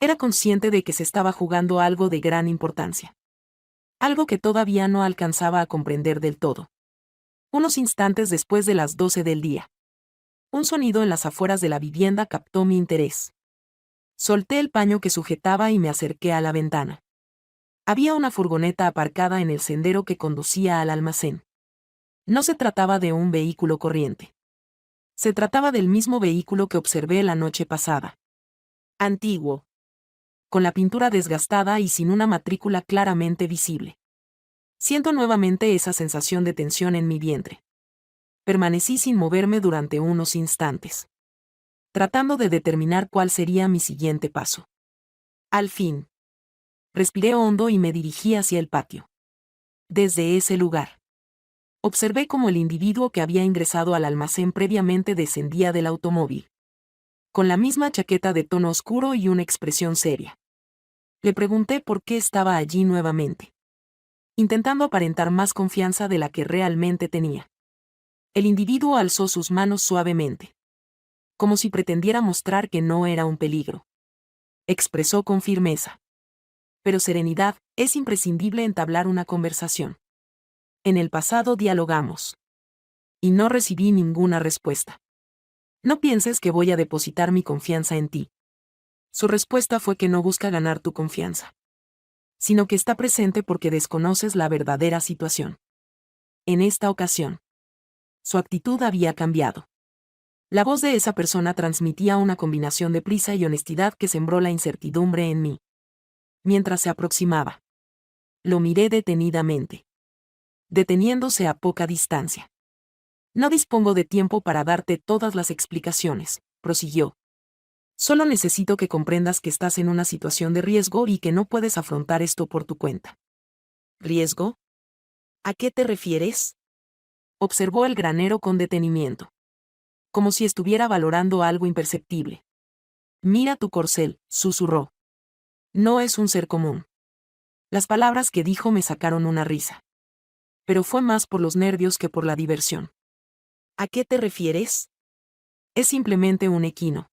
Era consciente de que se estaba jugando algo de gran importancia. Algo que todavía no alcanzaba a comprender del todo. Unos instantes después de las 12 del día. Un sonido en las afueras de la vivienda captó mi interés. Solté el paño que sujetaba y me acerqué a la ventana. Había una furgoneta aparcada en el sendero que conducía al almacén. No se trataba de un vehículo corriente. Se trataba del mismo vehículo que observé la noche pasada. Antiguo. Con la pintura desgastada y sin una matrícula claramente visible. Siento nuevamente esa sensación de tensión en mi vientre. Permanecí sin moverme durante unos instantes. Tratando de determinar cuál sería mi siguiente paso. Al fin. Respiré hondo y me dirigí hacia el patio. Desde ese lugar. Observé cómo el individuo que había ingresado al almacén previamente descendía del automóvil. Con la misma chaqueta de tono oscuro y una expresión seria. Le pregunté por qué estaba allí nuevamente. Intentando aparentar más confianza de la que realmente tenía. El individuo alzó sus manos suavemente. Como si pretendiera mostrar que no era un peligro. Expresó con firmeza. Pero serenidad, es imprescindible entablar una conversación. En el pasado dialogamos. Y no recibí ninguna respuesta. No pienses que voy a depositar mi confianza en ti. Su respuesta fue que no busca ganar tu confianza. Sino que está presente porque desconoces la verdadera situación. En esta ocasión. Su actitud había cambiado. La voz de esa persona transmitía una combinación de prisa y honestidad que sembró la incertidumbre en mí. Mientras se aproximaba. Lo miré detenidamente. Deteniéndose a poca distancia. No dispongo de tiempo para darte todas las explicaciones, prosiguió. Solo necesito que comprendas que estás en una situación de riesgo y que no puedes afrontar esto por tu cuenta. ¿Riesgo? ¿A qué te refieres? Observó el granero con detenimiento. Como si estuviera valorando algo imperceptible. Mira tu corcel, susurró. No es un ser común. Las palabras que dijo me sacaron una risa. Pero fue más por los nervios que por la diversión. ¿A qué te refieres? Es simplemente un equino.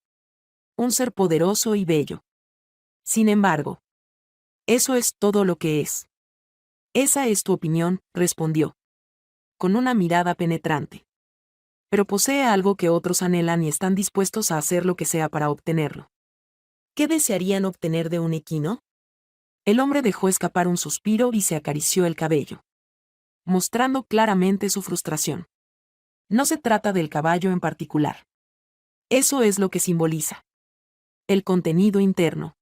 Un ser poderoso y bello. Sin embargo, eso es todo lo que es. Esa es tu opinión, respondió. Con una mirada penetrante. Pero posee algo que otros anhelan y están dispuestos a hacer lo que sea para obtenerlo. ¿Qué desearían obtener de un equino? El hombre dejó escapar un suspiro y se acarició el cabello. Mostrando claramente su frustración. No se trata del caballo en particular. Eso es lo que simboliza. El contenido interno.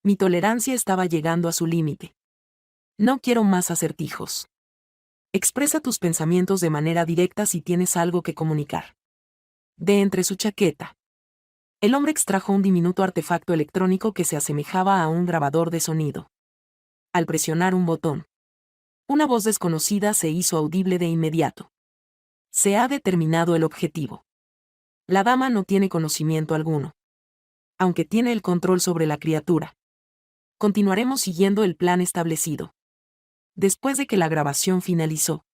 Mi tolerancia estaba llegando a su límite. No quiero más acertijos. Expresa tus pensamientos de manera directa si tienes algo que comunicar. De entre su chaqueta. El hombre extrajo un diminuto artefacto electrónico que se asemejaba a un grabador de sonido. Al presionar un botón. Una voz desconocida se hizo audible de inmediato. Se ha determinado el objetivo. La dama no tiene conocimiento alguno. Aunque tiene el control sobre la criatura. Continuaremos siguiendo el plan establecido. Después de que la grabación finalizó.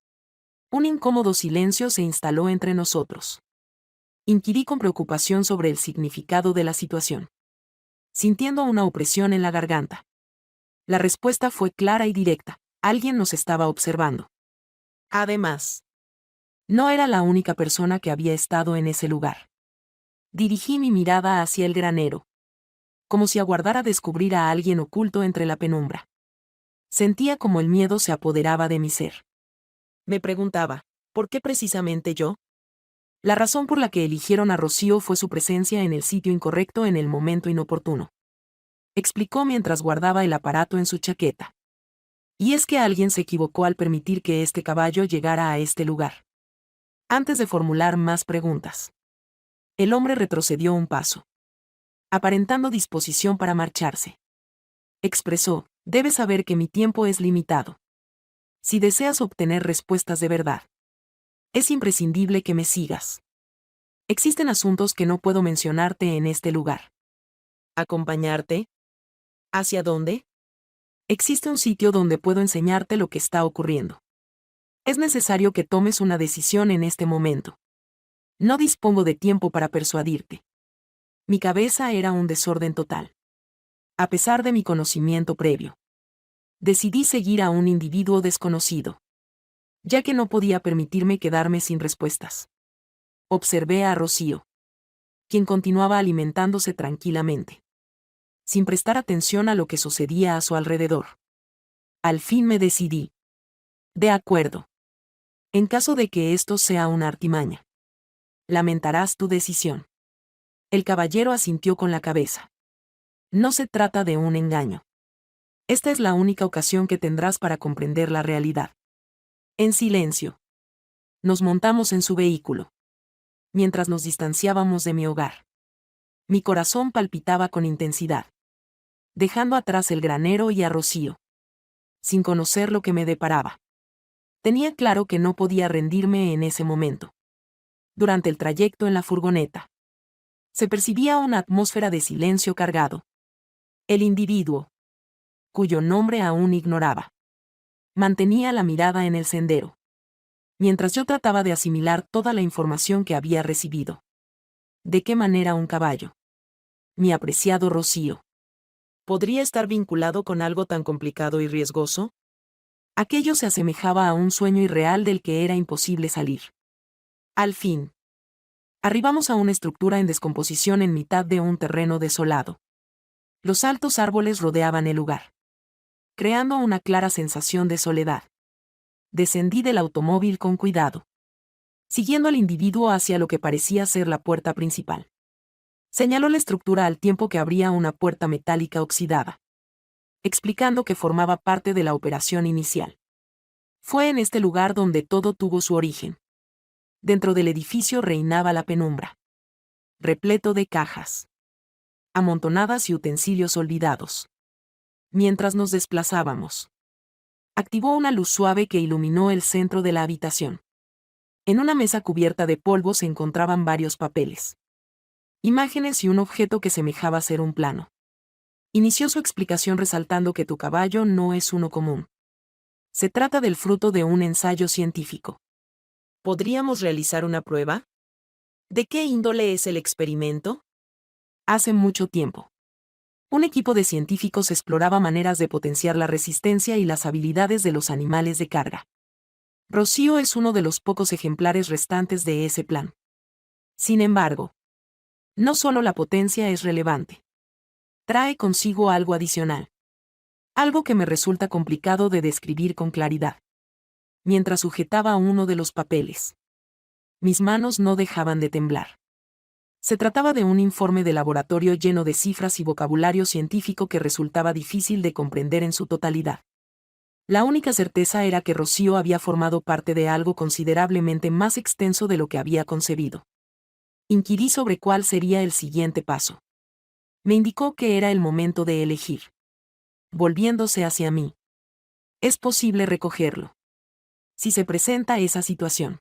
Un incómodo silencio se instaló entre nosotros. Inquirí con preocupación sobre el significado de la situación. Sintiendo una opresión en la garganta. La respuesta fue clara y directa. Alguien nos estaba observando. Además, no era la única persona que había estado en ese lugar. Dirigí mi mirada hacia el granero. Como si aguardara descubrir a alguien oculto entre la penumbra. Sentía como el miedo se apoderaba de mi ser. Me preguntaba, ¿por qué precisamente yo? La razón por la que eligieron a Rocío fue su presencia en el sitio incorrecto en el momento inoportuno. Explicó mientras guardaba el aparato en su chaqueta. Y es que alguien se equivocó al permitir que este caballo llegara a este lugar. Antes de formular más preguntas, el hombre retrocedió un paso, aparentando disposición para marcharse. Expresó: debes saber que mi tiempo es limitado. Si deseas obtener respuestas de verdad, es imprescindible que me sigas. Existen asuntos que no puedo mencionarte en este lugar. ¿Acompañarte? ¿Hacia dónde? Existe un sitio donde puedo enseñarte lo que está ocurriendo. Es necesario que tomes una decisión en este momento. No dispongo de tiempo para persuadirte. Mi cabeza era un desorden total. A pesar de mi conocimiento previo, decidí seguir a un individuo desconocido, ya que no podía permitirme quedarme sin respuestas. Observé a Rocío, quien continuaba alimentándose tranquilamente, sin prestar atención a lo que sucedía a su alrededor. Al fin me decidí. De acuerdo. En caso de que esto sea una artimaña, lamentarás tu decisión. El caballero asintió con la cabeza. No se trata de un engaño. Esta es la única ocasión que tendrás para comprender la realidad. En silencio. Nos montamos en su vehículo. Mientras nos distanciábamos de mi hogar, mi corazón palpitaba con intensidad, dejando atrás el granero y a Rocío, sin conocer lo que me deparaba. Tenía claro que no podía rendirme en ese momento. Durante el trayecto en la furgoneta, se percibía una atmósfera de silencio cargado. El individuo, cuyo nombre aún ignoraba, mantenía la mirada en el sendero, mientras yo trataba de asimilar toda la información que había recibido. ¿De qué manera un caballo? Mi apreciado Rocío, ¿podría estar vinculado con algo tan complicado y riesgoso? Aquello se asemejaba a un sueño irreal del que era imposible salir. Al fin, arribamos a una estructura en descomposición en mitad de un terreno desolado. Los altos árboles rodeaban el lugar, creando una clara sensación de soledad. Descendí del automóvil con cuidado, siguiendo al individuo hacia lo que parecía ser la puerta principal. Señaló la estructura al tiempo que abría una puerta metálica oxidada, explicando que formaba parte de la operación inicial. Fue en este lugar donde todo tuvo su origen. Dentro del edificio reinaba la penumbra, repleto de cajas amontonadas y utensilios olvidados. Mientras nos desplazábamos, activó una luz suave que iluminó el centro de la habitación. En una mesa cubierta de polvo se encontraban varios papeles, imágenes y un objeto que semejaba ser un plano. Inició su explicación resaltando que tu caballo no es uno común. Se trata del fruto de un ensayo científico. ¿Podríamos realizar una prueba? ¿De qué índole es el experimento? Hace mucho tiempo, un equipo de científicos exploraba maneras de potenciar la resistencia y las habilidades de los animales de carga. Rocío es uno de los pocos ejemplares restantes de ese plan. Sin embargo, no solo la potencia es relevante. Trae consigo algo adicional. Algo que me resulta complicado de describir con claridad. Mientras sujetaba uno de los papeles, mis manos no dejaban de temblar. Se trataba de un informe de laboratorio lleno de cifras y vocabulario científico que resultaba difícil de comprender en su totalidad. La única certeza era que Rocío había formado parte de algo considerablemente más extenso de lo que había concebido. Inquirí sobre cuál sería el siguiente paso. Me indicó que era el momento de elegir. Volviéndose hacia mí. Es posible recogerlo. Si se presenta esa situación,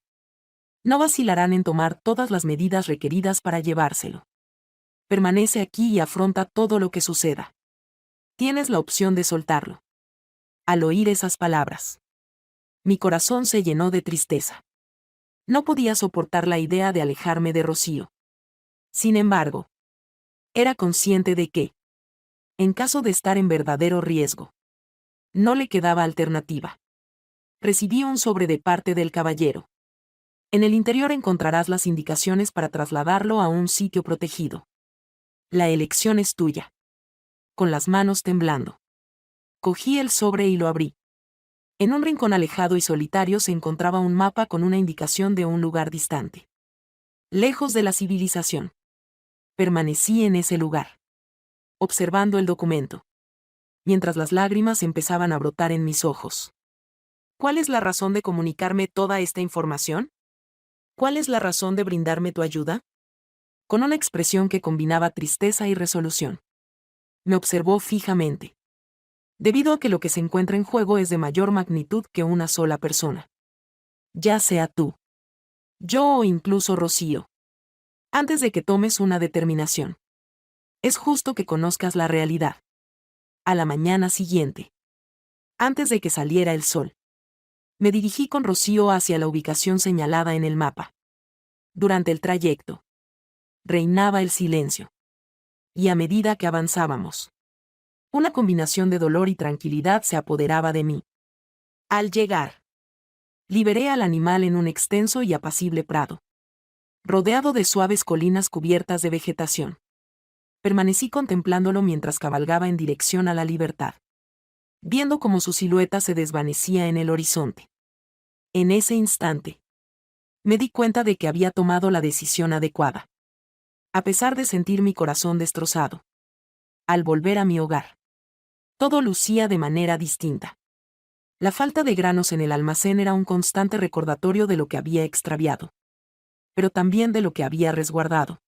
no vacilarán en tomar todas las medidas requeridas para llevárselo. Permanece aquí y afronta todo lo que suceda. Tienes la opción de soltarlo. Al oír esas palabras, mi corazón se llenó de tristeza. No podía soportar la idea de alejarme de Rocío. Sin embargo, era consciente de que, en caso de estar en verdadero riesgo, no le quedaba alternativa. Recibí un sobre de parte del caballero. En el interior encontrarás las indicaciones para trasladarlo a un sitio protegido. La elección es tuya. Con las manos temblando, cogí el sobre y lo abrí. En un rincón alejado y solitario se encontraba un mapa con una indicación de un lugar distante, lejos de la civilización. Permanecí en ese lugar, observando el documento, mientras las lágrimas empezaban a brotar en mis ojos. ¿Cuál es la razón de comunicarme toda esta información? ¿Cuál es la razón de brindarme tu ayuda? Con una expresión que combinaba tristeza y resolución. Me observó fijamente. Debido a que lo que se encuentra en juego es de mayor magnitud que una sola persona. Ya sea tú, yo o incluso Rocío. Antes de que tomes una determinación, es justo que conozcas la realidad. A la mañana siguiente, antes de que saliera el sol, me dirigí con Rocío hacia la ubicación señalada en el mapa. Durante el trayecto, reinaba el silencio. Y a medida que avanzábamos, una combinación de dolor y tranquilidad se apoderaba de mí. Al llegar, liberé al animal en un extenso y apacible prado, rodeado de suaves colinas cubiertas de vegetación. Permanecí contemplándolo mientras cabalgaba en dirección a la libertad, viendo cómo su silueta se desvanecía en el horizonte. En ese instante, me di cuenta de que había tomado la decisión adecuada. A pesar de sentir mi corazón destrozado, al volver a mi hogar, todo lucía de manera distinta. La falta de granos en el almacén era un constante recordatorio de lo que había extraviado, pero también de lo que había resguardado.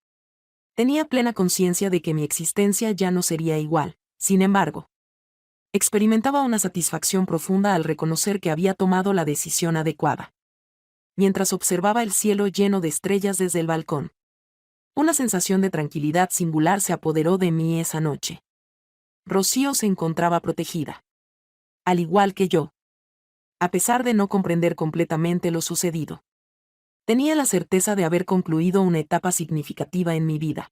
Tenía plena conciencia de que mi existencia ya no sería igual. Sin embargo, experimentaba una satisfacción profunda al reconocer que había tomado la decisión adecuada. Mientras observaba el cielo lleno de estrellas desde el balcón, una sensación de tranquilidad singular se apoderó de mí esa noche. Rocío se encontraba protegida, al igual que yo. A pesar de no comprender completamente lo sucedido, tenía la certeza de haber concluido una etapa significativa en mi vida.